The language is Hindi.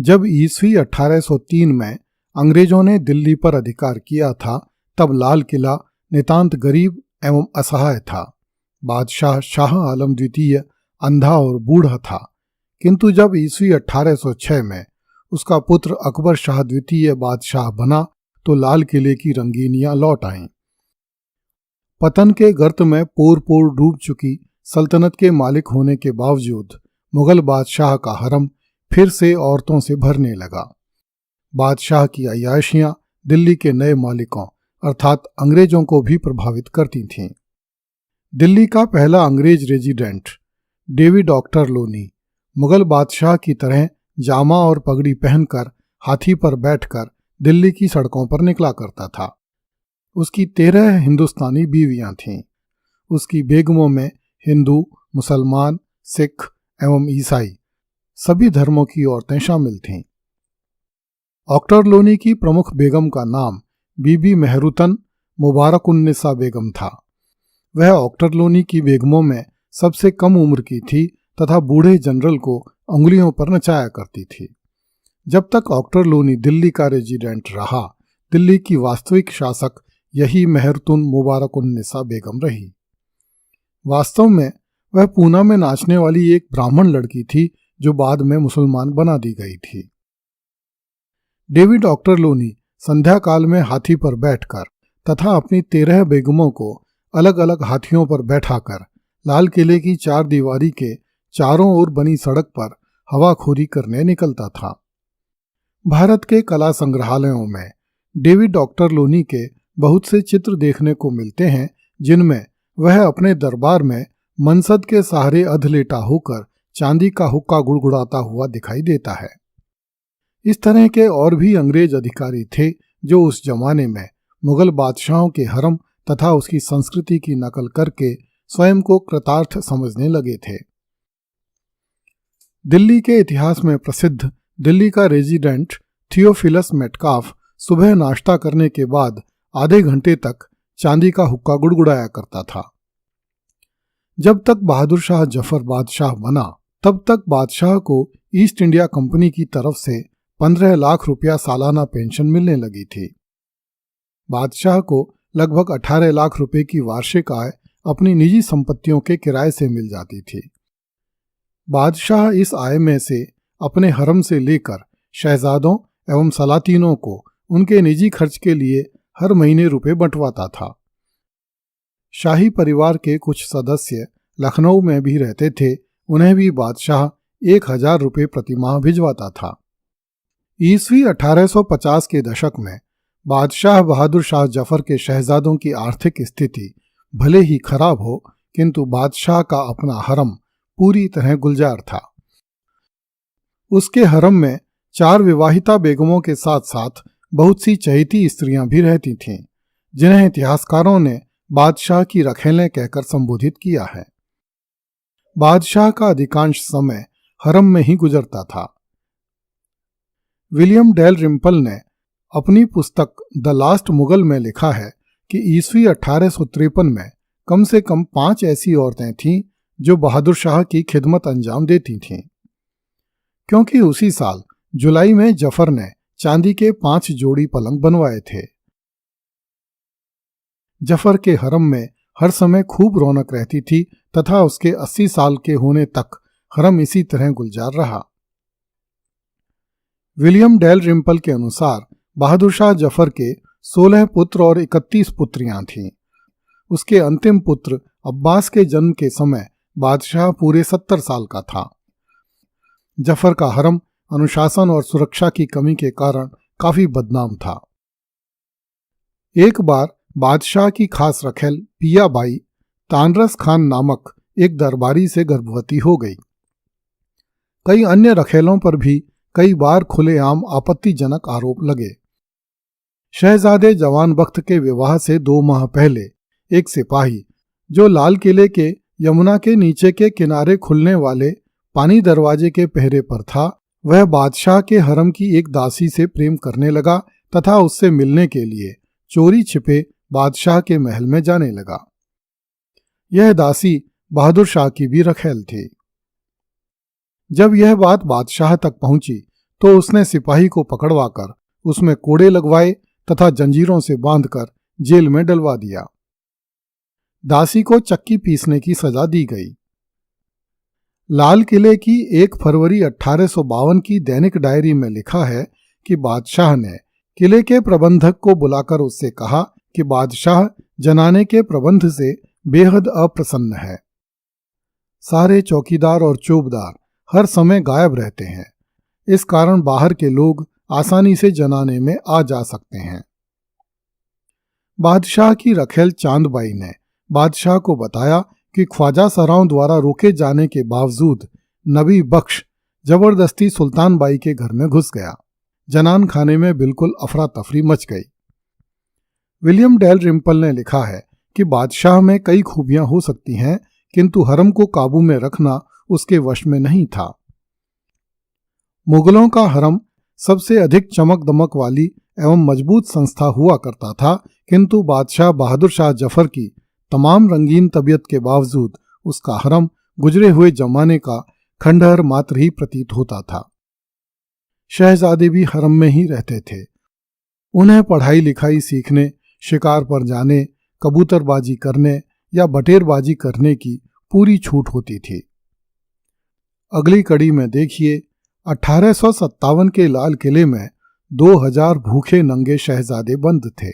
जब ईस्वी 1803 में अंग्रेजों ने दिल्ली पर अधिकार किया था, तब लाल किला नितांत गरीब एवं असहाय था। बादशाह शाह आलम द्वितीय अंधा और बूढ़ा था, किंतु जब ईस्वी 1806 में उसका पुत्र अकबर शाह द्वितीय बादशाह बना तो लाल किले की रंगीनियां लौट आईं। पतन के गर्त में पोर पोर डूब चुकी सल्तनत के मालिक होने के बावजूद मुगल बादशाह का हरम फिर से औरतों से भरने लगा। बादशाह की अय्याशियां दिल्ली के नए मालिकों अर्थात अंग्रेजों को भी प्रभावित करती थीं। दिल्ली का पहला अंग्रेज रेजिडेंट डेविड ऑक्टरलोनी मुगल बादशाह की तरह जामा और पगड़ी पहनकर हाथी पर बैठकर दिल्ली की सड़कों पर निकला करता था। उसकी 13 हिंदुस्तानी बीवियां थीं। उसकी बेगमों में हिंदू, मुसलमान, सिख एवं ईसाई सभी धर्मों की औरतें शामिल थीं। ऑक्टरलोनी की प्रमुख बेगम का नाम बीबी मेहरुतन मुबारकुन्निसा बेगम था। वह ऑक्टरलोनी की बेगमों में सबसे कम उम्र की थी तथा बूढ़े जनरल को उंगलियों पर नचाया करती थी। जब तक ऑक्टरलोनी दिल्ली का रेजिडेंट रहा, दिल्ली की वास्तविक शासक यही मेहरुतुन मुबारकुन्निसा बेगम रही। वास्तव में वह पूना में नाचने वाली एक ब्राह्मण लड़की थी जो बाद में मुसलमान बना दी गई थी। डेविड ऑक्टरलोनी संध्या काल में हाथी पर बैठकर तथा अपनी 13 बेगमों को अलग अलग हाथियों पर बैठाकर लाल किले की 4 दीवारी के चारों ओर बनी सड़क पर हवाखोरी करने निकलता था। भारत के कला संग्रहालयों में डेविड ऑक्टरलोनी के बहुत से चित्र देखने को मिलते हैं, जिनमें वह अपने दरबार में मनसद के सहारे अधलेटा होकर चांदी का हुक्का गुड़गुड़ाता हुआ दिखाई देता है। इस तरह के और भी अंग्रेज अधिकारी थे जो उस जमाने में मुगल बादशाहों के हरम तथा उसकी संस्कृति की नकल करके स्वयं को कृतार्थ समझने लगे थे। दिल्ली के इतिहास में प्रसिद्ध दिल्ली का रेजिडेंट थियोफिलस मेटकाफ सुबह नाश्ता करने के बाद आधे घंटे तक चांदी का हुक्का गुड़गुड़ाया करता था। जब तक बहादुर शाह जफर बादशाह बना, तब तक बादशाह को ईस्ट इंडिया कंपनी की तरफ से 15 लाख रुपया सालाना पेंशन मिलने लगी थी। बादशाह को लगभग 18 लाख रुपए की वार्षिक आय अपनी निजी संपत्तियों के किराए से मिल जाती थी। बादशाह इस आय में से अपने हरम से लेकर शहजादों एवं सलातीनों को उनके निजी खर्च के लिए हर महीने रुपए बंटवाता था। शाही परिवार के कुछ सदस्य लखनऊ में भी रहते थे, उन्हें भी बादशाह 1000 रुपये प्रतिमाह भिजवाता था। ईस्वी 1850 के दशक में बादशाह बहादुर शाह जफर के शहजादों की आर्थिक स्थिति भले ही खराब हो, किंतु बादशाह का अपना हरम पूरी तरह गुलजार था। उसके हरम में 4 विवाहिता बेगमों के साथ साथ बहुत सी चहेती स्त्रियां भी रहती थीं, जिन्हें इतिहासकारों ने बादशाह की रखेलें कहकर संबोधित किया है। बादशाह का अधिकांश समय हरम में ही गुजरता था। विलियम डेल रिम्पल ने अपनी पुस्तक द लास्ट मुगल में लिखा है कि ईस्वी 1853 में कम से कम 5 ऐसी औरतें थीं जो बहादुर शाह की खिदमत अंजाम देती थीं, क्योंकि उसी साल जुलाई में जफर ने चांदी के 5 जोड़ी पलंग बनवाए थे। जफर के हरम में हर समय खूब रौनक रहती थी तथा उसके 80 साल के होने तक हरम इसी तरह गुलजार रहा। विलियम डेल रिम्पल के अनुसार बहादुर शाह जफर के 16 पुत्र और 31 पुत्रियां थीं। उसके अंतिम पुत्र अब्बास के जन्म के समय बादशाह पूरे 70 साल का था। जफर का हरम अनुशासन और सुरक्षा की कमी के कारण काफी बदनाम था। एक बार बादशाह की खास रखेल पिया बाई तानरस खान नामक एक दरबारी से गर्भवती हो गई। कई अन्य रखेलों पर भी कई बार खुलेआम आपत्तिजनक आरोप लगे। शहजादे जवान बख्त के विवाह से 2 माह पहले एक सिपाही जो लाल किले के यमुना के नीचे के किनारे खुलने वाले पानी दरवाजे के पहरे पर था, वह बादशाह के हरम की एक दासी से प्रेम करने लगा तथा उससे मिलने के लिए चोरी छिपे बादशाह के महल में जाने लगा। यह दासी बहादुर शाह की भी रखेल थी। जब यह बात बादशाह तक पहुंची तो उसने सिपाही को पकड़वाकर उसमें कोड़े लगवाए तथा जंजीरों से बांधकर जेल में डलवा दिया। दासी को चक्की पीसने की सजा दी गई। लाल किले की 1 फरवरी 1852 की दैनिक डायरी में लिखा है कि बादशाह ने किले के प्रबंधक को बुलाकर उससे कहा कि बादशाह जनाने के प्रबंध से बेहद अप्रसन्न है। सारे चौकीदार और चौबदार हर समय गायब रहते हैं, इस कारण बाहर के लोग आसानी से जनाने में आ जा सकते हैं। बादशाह की रखेल चांदबाई ने बादशाह को बताया कि ख्वाजा सराओं द्वारा रोके जाने के बावजूद नबी बख्श जबरदस्ती सुल्तान बाई के घर में घुस गया। जनान खाने में बिल्कुल अफरा तफरी मच गई। विलियम डेल रिम्पल ने लिखा है कि बादशाह में कई खूबियां हो सकती हैं, किंतु हरम को काबू में रखना उसके वश में नहीं था। मुगलों का हरम सबसे अधिक चमक दमक वाली एवं मजबूत संस्था हुआ करता था, किंतु बादशाह बहादुर शाह जफर की तमाम रंगीन तबीयत के बावजूद उसका हरम गुजरे हुए जमाने का खंडहर मात्र ही प्रतीत होता था। शहजादे भी हरम में ही रहते थे। उन्हें पढ़ाई लिखाई सीखने, शिकार पर जाने, कबूतरबाजी करने या बटेरबाजी करने की पूरी छूट होती थी। अगली कड़ी में देखिए, 1857 के लाल किले में 2000 भूखे नंगे शहजादे बंद थे।